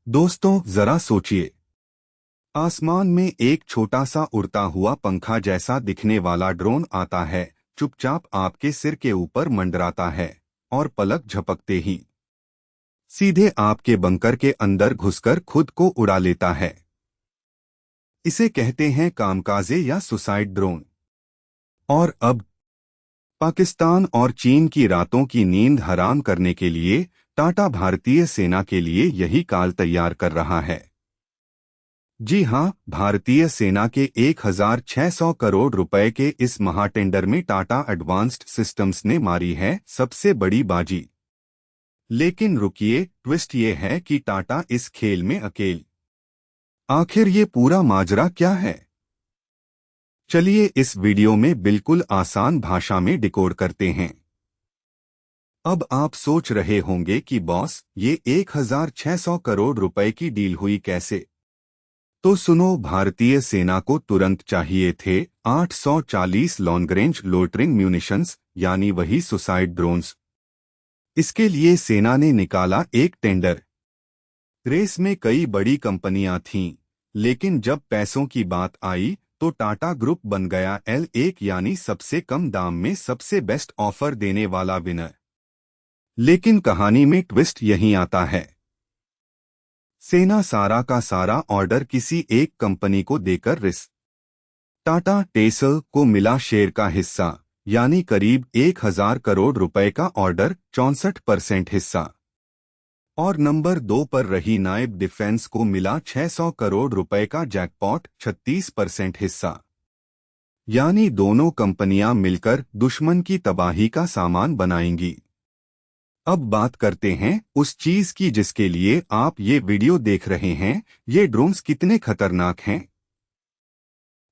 दोस्तों जरा सोचिए। आसमान में एक छोटा सा उड़ता हुआ पंखा जैसा दिखने वाला ड्रोन आता है, चुपचाप आपके सिर के ऊपर मंडराता है और पलक झपकते ही सीधे आपके बंकर के अंदर घुसकर खुद को उड़ा लेता है। इसे कहते हैं कामकाजे या सुसाइड ड्रोन। और अब पाकिस्तान और चीन की रातों की नींद हराम करने के लिए टाटा भारतीय सेना के लिए यही काल तैयार कर रहा है। जी हां, भारतीय सेना के 1600 करोड़ रुपए के इस महाटेंडर में टाटा एडवांस्ड सिस्टम्स ने मारी है सबसे बड़ी बाजी। लेकिन रुकिए, ट्विस्ट ये है कि टाटा इस खेल में अकेले। आखिर ये पूरा माजरा क्या है? चलिए इस वीडियो में बिल्कुल आसान भाषा में डिकोड करते हैं। अब आप सोच रहे होंगे कि बॉस, ये 1600 करोड़ रुपए की डील हुई कैसे? तो सुनो, भारतीय सेना को तुरंत चाहिए थे 840 लॉन्ग रेंज लोटरिंग म्यूनिशंस, यानी वही सुसाइड ड्रोन्स। इसके लिए सेना ने निकाला एक टेंडर। रेस में कई बड़ी कंपनियां थीं, लेकिन जब पैसों की बात आई तो टाटा ग्रुप बन गया L1, यानी सबसे कम दाम में सबसे बेस्ट ऑफर देने वाला विनर। लेकिन कहानी में ट्विस्ट यहीं आता है। सेना सारा का सारा ऑर्डर किसी एक कंपनी को देकर टाटा टेसल को मिला शेयर का हिस्सा, यानी करीब 1000 करोड़ रुपए का ऑर्डर, 64% हिस्सा। और नंबर 2 पर रही नायब डिफेंस को मिला 600 करोड़ रुपए का जैकपॉट, 36% हिस्सा। यानी दोनों कंपनियां मिलकर दुश्मन की तबाही का सामान बनाएंगी। अब बात करते हैं उस चीज की जिसके लिए आप ये वीडियो देख रहे हैं। ये ड्रोन्स कितने खतरनाक हैं?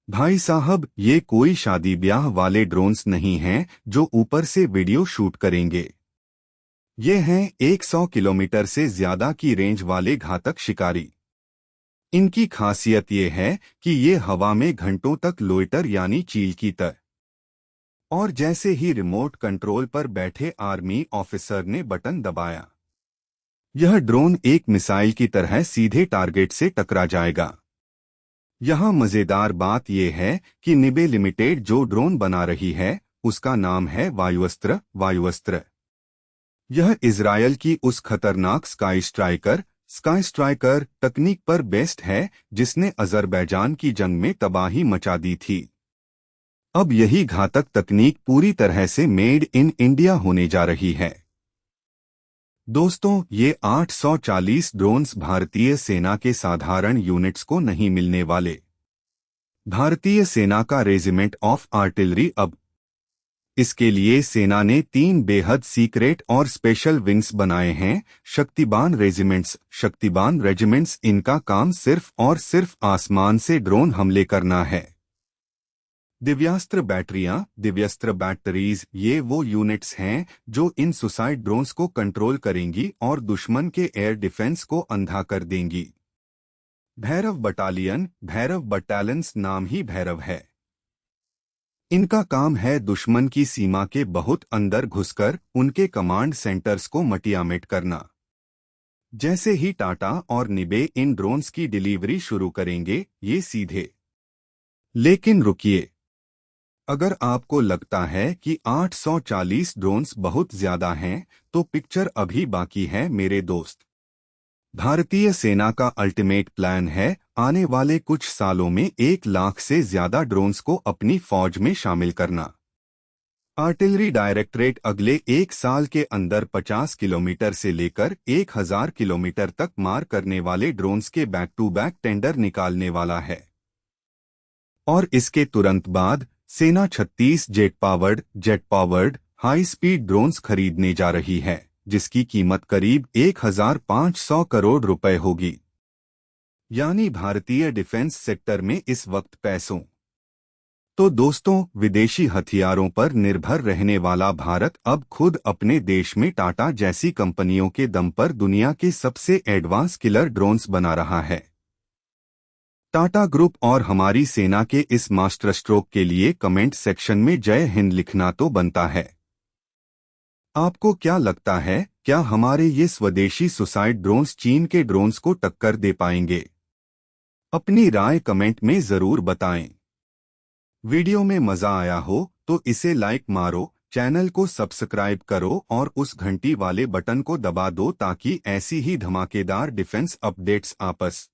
भाई साहब, ये कोई शादी ब्याह वाले ड्रोन्स नहीं हैं जो ऊपर से वीडियो शूट करेंगे। ये हैं 100 किलोमीटर से ज्यादा की रेंज वाले घातक शिकारी। इनकी खासियत ये है कि ये हवा में घंटों तक लोइटर यानी चील की तरह। और जैसे ही रिमोट कंट्रोल पर बैठे आर्मी ऑफिसर ने बटन दबाया, यह ड्रोन एक मिसाइल की तरह सीधे टारगेट से टकरा जाएगा। यहां मजेदार बात यह है कि निबे लिमिटेड जो ड्रोन बना रही है, उसका नाम है वायुअस्त्र। यह इजरायल की उस खतरनाक स्काई स्ट्राइकर तकनीक पर बेस्ड है जिसने अजरबैजान की जंग में तबाही मचा दी थी। अब यही घातक तकनीक पूरी तरह से मेड इन इंडिया होने जा रही है। दोस्तों, ये 840 ड्रोन्स भारतीय सेना के साधारण यूनिट्स को नहीं मिलने वाले। भारतीय सेना का रेजिमेंट ऑफ आर्टिलरी। अब इसके लिए सेना ने 3 बेहद सीक्रेट और स्पेशल विंग्स बनाए हैं, शक्तिबान रेजिमेंट्स। इनका काम सिर्फ और सिर्फ आसमान से ड्रोन हमले करना है। दिव्यास्त्र बैटरीज, ये वो यूनिट्स हैं जो इन सुसाइड ड्रोन्स को कंट्रोल करेंगी और दुश्मन के एयर डिफेंस को अंधा कर देंगी। भैरव बटालियंस नाम ही भैरव है। इनका काम है दुश्मन की सीमा के बहुत अंदर घुसकर उनके कमांड सेंटर्स को मटियामेट करना। जैसे ही टाटा और निबे इन ड्रोन्स की डिलीवरी शुरू करेंगे, ये सीधे। लेकिन रुकिए, अगर आपको लगता है कि 840 ड्रोन्स बहुत ज्यादा हैं, तो पिक्चर अभी बाकी है मेरे दोस्त। भारतीय सेना का अल्टीमेट प्लान है आने वाले कुछ सालों में 1 लाख से ज्यादा ड्रोन्स को अपनी फौज में शामिल करना। आर्टिलरी डायरेक्टरेट अगले 1 साल के अंदर 50 किलोमीटर से लेकर 1000 किलोमीटर तक मार करने वाले ड्रोन्स के बैक टू बैक टेंडर निकालने वाला है। और इसके तुरंत बाद सेना 36 jet powered high speed drones खरीदने जा रही है, जिसकी कीमत करीब 1500 करोड़ रुपए होगी। यानी भारतीय डिफेंस सेक्टर में इस वक्त पैसों। तो दोस्तों, विदेशी हथियारों पर निर्भर रहने वाला भारत अब खुद अपने देश में टाटा जैसी कंपनियों के दम पर दुनिया के सबसे एडवांस किलर ड्रोन्स बना रहा है। टाटा ग्रुप और हमारी सेना के इस मास्टर स्ट्रोक के लिए कमेंट सेक्शन में जय हिंद लिखना तो बनता है। आपको क्या लगता है, क्या हमारे ये स्वदेशी सुसाइड ड्रोन्स चीन के ड्रोन्स को टक्कर दे पाएंगे? अपनी राय कमेंट में जरूर बताएं। वीडियो में मजा आया हो तो इसे लाइक मारो, चैनल को सब्सक्राइब करो और उस घंटी वाले बटन को दबा दो ताकि ऐसी ही धमाकेदार डिफेंस अपडेट्स आपस